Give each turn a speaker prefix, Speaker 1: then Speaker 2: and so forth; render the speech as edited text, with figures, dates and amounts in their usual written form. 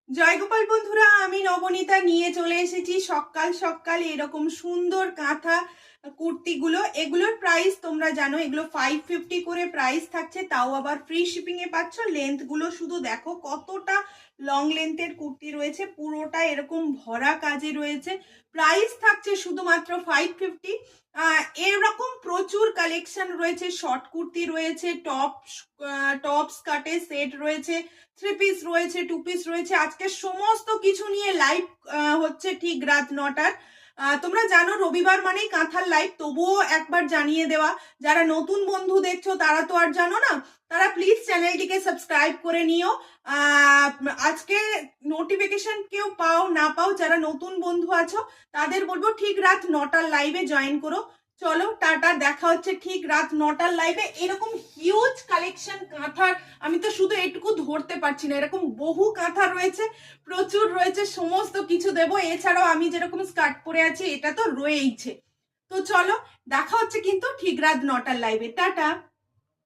Speaker 1: জয়গোপাল বন্ধুরা, আমি নবনীতা নিয়ে চলে এসেছি সকাল সকাল এরকম সুন্দর কাঁথা কুর্তিগুলো। এগুলোর প্রাইস তোমরা জানো, এগুলো 550 করে প্রাইস থাকছে, তাও আবার ফ্রি শিপিং এ পাচ্ছ। লেন্থ গুলো শুধু দেখো কতটা লং লেন্থের কুর্তি রয়েছে, পুরোটা এরকম ভরা কাজে রয়েছে। প্রাইস থাকছে শুধুমাত্র 550। এরকম প্রচুর কালেকশন রয়েছে, শর্ট কুর্তি রয়েছে, টপ স্কার্টের সেট রয়েছে, থ্রি পিস রয়েছে, টু পিস রয়েছে। আজকে সমস্ত কিছু নিয়ে লাইভ হচ্ছে ঠিক রাত 9টার। তোমরা জানো রবিবার মানেই কাঁথার লাইভ, তবুও একবার জানিয়ে দেওয়া। যারা নতুন বন্ধু দেখছো তারা তো আর জানো না, তারা প্লিজ চ্যানেলটিকে সাবস্ক্রাইব করে নিও। আজকে নোটিফিকেশন কেউ পাও না পাও, যারা নতুন বন্ধু আছো তাদের বলবো ঠিক রাত 9টার লাইভে জয়েন করো। চলো টাটা, দেখা হচ্ছে ঠিক রাত 9টার লাইভে। এরকম হিউজ কালেকশন কাঁথার, আমি তো শুধু এটুকু ধরতে পারছি না, এরকম বহু কাঁথা রয়েছে, প্রচুর রয়েছে, সমস্ত কিছু দেবো। এছাড়াও আমি যেরকম স্কার্ট পরে আছি এটা তো রয়েইছে। তো চলো দেখা হচ্ছে কিন্তু ঠিক রাত 9টার লাইভে। টাটা।